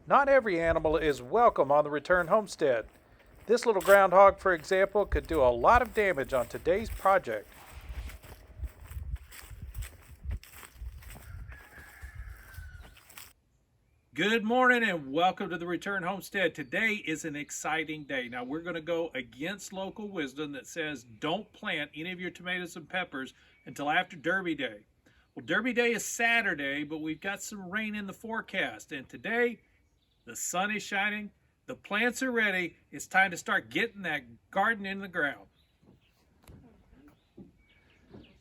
Not every animal is welcome on the Return Homestead. This little groundhog, for example, could do a lot of damage on today's project. Good morning and welcome to the Return Homestead. Today is an exciting day. Now we're going to go against local wisdom that says don't plant any of your tomatoes and peppers until after Derby Day. Well, Derby Day is Saturday, but we've got some rain in the forecast, and today the sun is shining, the plants are ready. It's time to start getting that garden in the ground.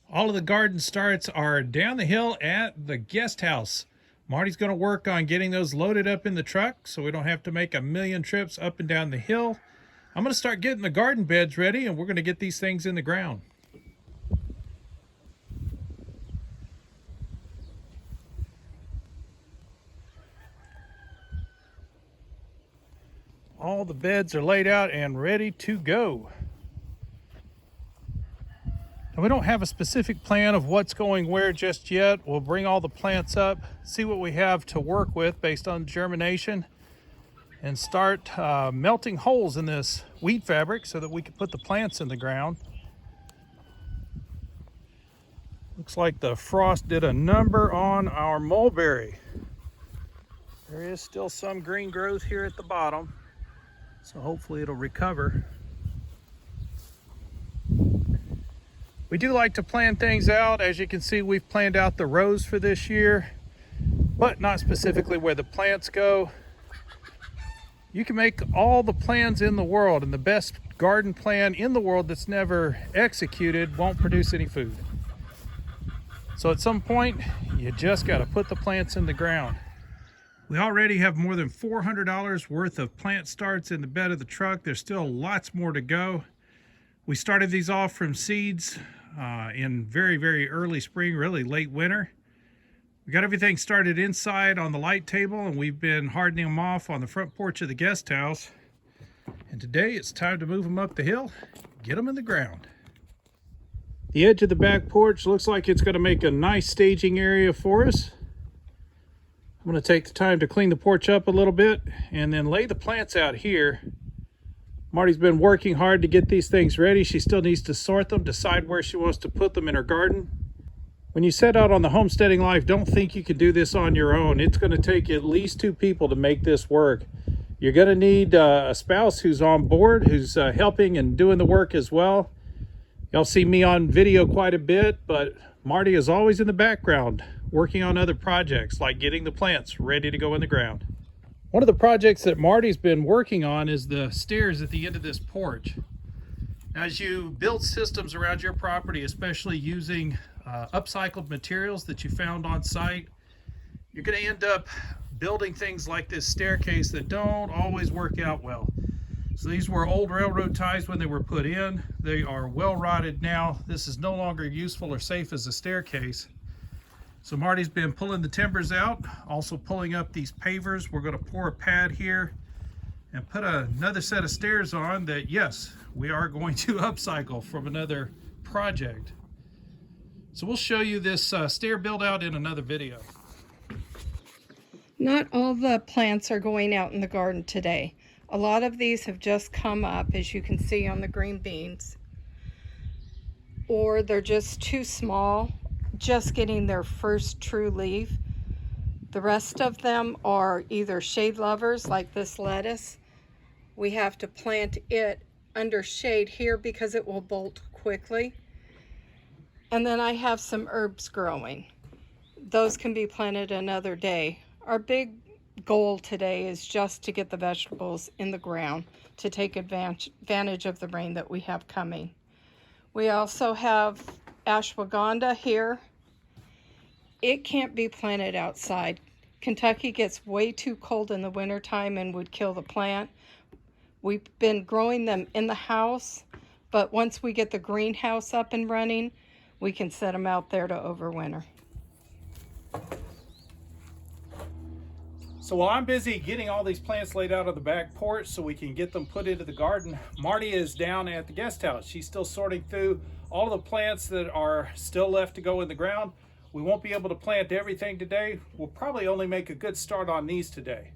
All of the garden starts are down the hill at the guest house. Marty's going to work on getting those loaded up in the truck so we don't have to make a million trips up and down the hill. I'm going to start getting the garden beds ready, and we're going to get these things in the ground. All the beds are laid out and ready to go. And we don't have a specific plan of what's going where just yet. We'll bring all the plants up, see what we have to work with based on germination, and start melting holes in this wheat fabric so that we can put the plants in the ground. Looks like the frost did a number on our mulberry. There is still some green growth here at the bottom, so hopefully it'll recover. We do like to plan things out. As you can see, we've planned out the rows for this year, but not specifically where the plants go. You can make all the plans in the world, and the best garden plan in the world that's never executed won't produce any food. So at some point, you just got to put the plants in the ground. We already have more than $400 worth of plant starts in the bed of the truck. There's still lots more to go. We started these off from seeds in very, very early spring, really late winter. We got everything started inside on the light table, and we've been hardening them off on the front porch of the guest house. And today it's time to move them up the hill, get them in the ground. The edge of the back porch looks like it's going to make a nice staging area for us. I'm going to take the time to clean the porch up a little bit and then lay the plants out here. Marty's been working hard to get these things ready. She still needs to sort them, decide where she wants to put them in her garden. When you set out on the homesteading life, don't think you can do this on your own. It's going to take at least 2 people to make this work. You're going to need a spouse who's on board, who's helping and doing the work as well. Y'all see me on video quite a bit, but Marty is always in the background working on other projects like getting the plants ready to go in the ground. One of the projects that Marty's been working on is the stairs at the end of this porch. As you build systems around your property, especially using upcycled materials that you found on site, you're going to end up building things like this staircase that don't always work out well. So these were old railroad ties when they were put in. They are well rotted now. This is no longer useful or safe as a staircase. So Marty's been pulling the timbers out, also pulling up these pavers. We're going to pour a pad here and put another set of stairs on that, yes, we are going to upcycle from another project. So we'll show you this stair build out in another video. Not all the plants are going out in the garden today. A lot of these have just come up, as you can see on the green beans, or they're just too small, just getting their first true leaf. The rest of them are either shade lovers, like this lettuce. We have to plant it under shade here because it will bolt quickly. And then I have some herbs growing. Those can be planted another day. Our big goal today is just to get the vegetables in the ground to take advantage of the rain that we have coming. We also have ashwagandha here. It can't be planted outside. Kentucky gets way too cold in the wintertime and would kill the plant. We've been growing them in the house, but once we get the greenhouse up and running, we can set them out there to overwinter. So while I'm busy getting all these plants laid out on the back porch so we can get them put into the garden, Marty is down at the guest house. She's still sorting through all of the plants that are still left to go in the ground. We won't be able to plant everything today. We'll probably only make a good start on these today.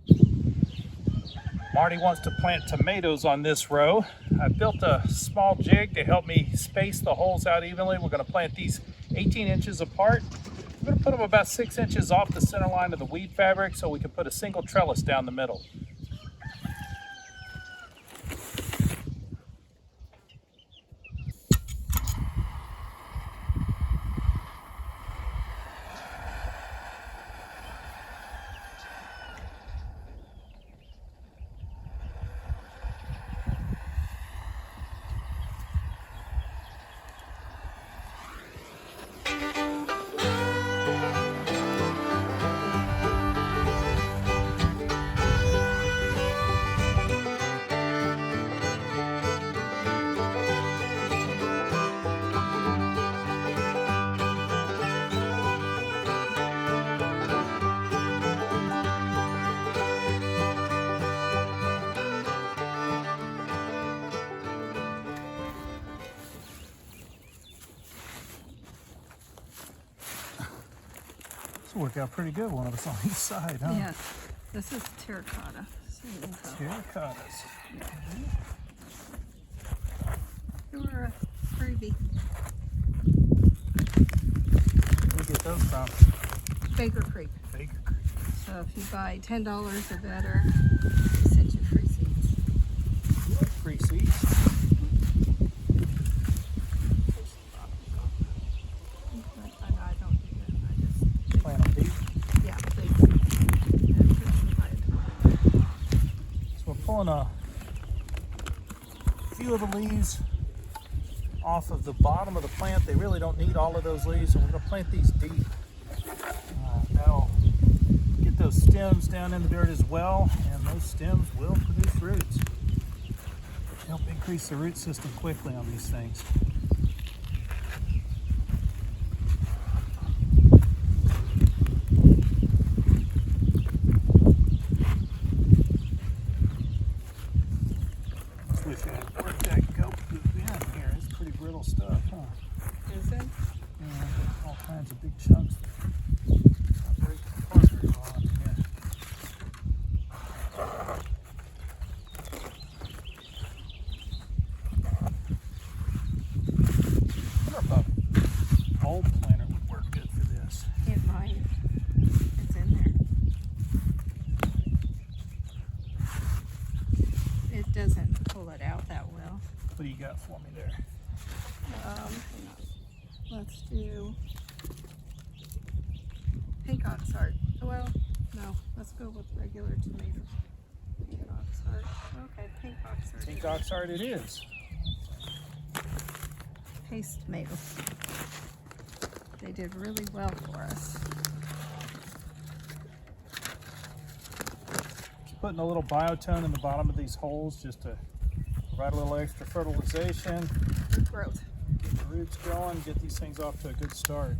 Marty wants to plant tomatoes on this row. I built a small jig to help me space the holes out evenly. We're going to plant these 18 inches apart. I'm going to put them about 6 inches off the center line of the weed fabric so we can put a single trellis down the middle. Work out pretty good, one of us on each side, huh? Yes, this is terracotta. Terracottas. They were a freebie. Where do you get those from? Baker Creek. Baker Creek. So if you buy $10 or better, they send you free seeds. Free seeds. I don't do that. I just Plant them deep. yeah, So we're pulling a few of the leaves off of the bottom of the plant. They really don't need all of those leaves, so we're going to plant these deep. That'll get those stems down in the dirt as well, and those stems will produce roots. Help increase the root system quickly on these things. Just wish I had work that could go in here. It's pretty brittle stuff, huh? Is it? Yeah, all kinds of big chunks. Not very apart very well in here. I wonder if a bulb planter would work good for this. It might. It's in there. It doesn't pull it out that well. What do you got for me there? Hang on. Let's do pink oxheart. Well, no. Let's go with regular tomatoes. Pink oxheart. Okay, pink oxheart. Pink oxheart it is. Paste tomatoes. They did really well for us. Keep putting a little biotone in the bottom of these holes just to provide a little extra fertilization. Good growth. Get the roots going, get these things off to a good start.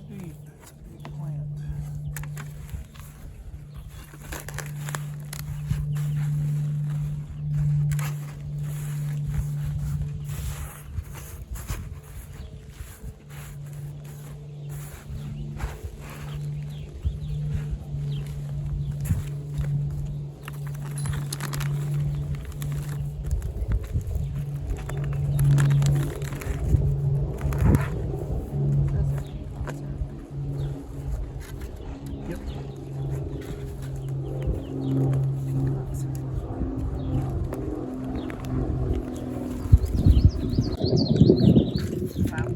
Sweet, that's a big plant. Yep. Wow.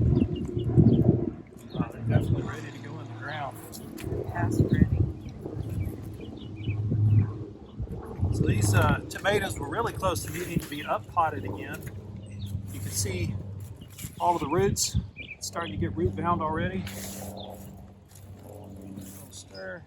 Wow, they're definitely ready to go in the ground. Pass ready. So these tomatoes were really close to needing to be up-potted again. You can see all of the roots starting to get root bound already. Stir.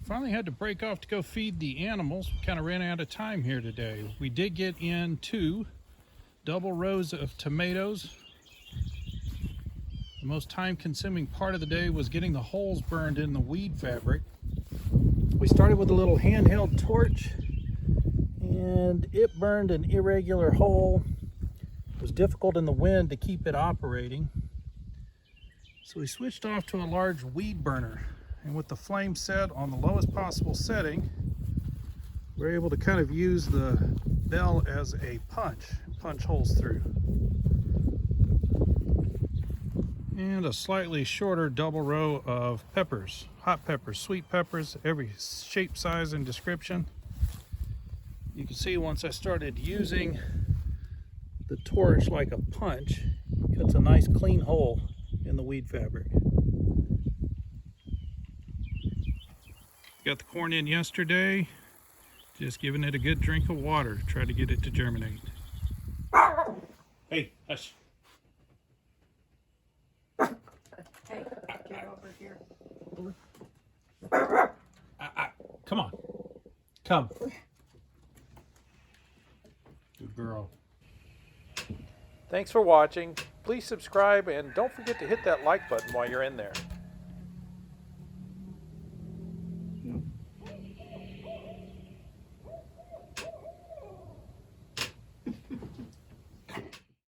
finally had to break off to go feed the animals. We kind of ran out of time here today. We did get in 2 double rows of tomatoes. The most time-consuming part of the day was getting the holes burned in the weed fabric. We started with a little handheld torch, and it burned an irregular hole. It was difficult in the wind to keep it operating. So we switched off to a large weed burner, and with the flame set on the lowest possible setting, we're able to kind of use the bell as a punch holes through. And a slightly shorter double row of peppers, hot peppers, sweet peppers, every shape, size, and description. You can see once I started using the torch like a punch, it cuts a nice clean hole in the weed fabric. Got the corn in yesterday, just giving it a good drink of water to try to get it to germinate. Hey, hush. Hey, get over here. Come on. Come. Good girl. Thanks for watching. Please subscribe and don't forget to hit that like button while you're in there.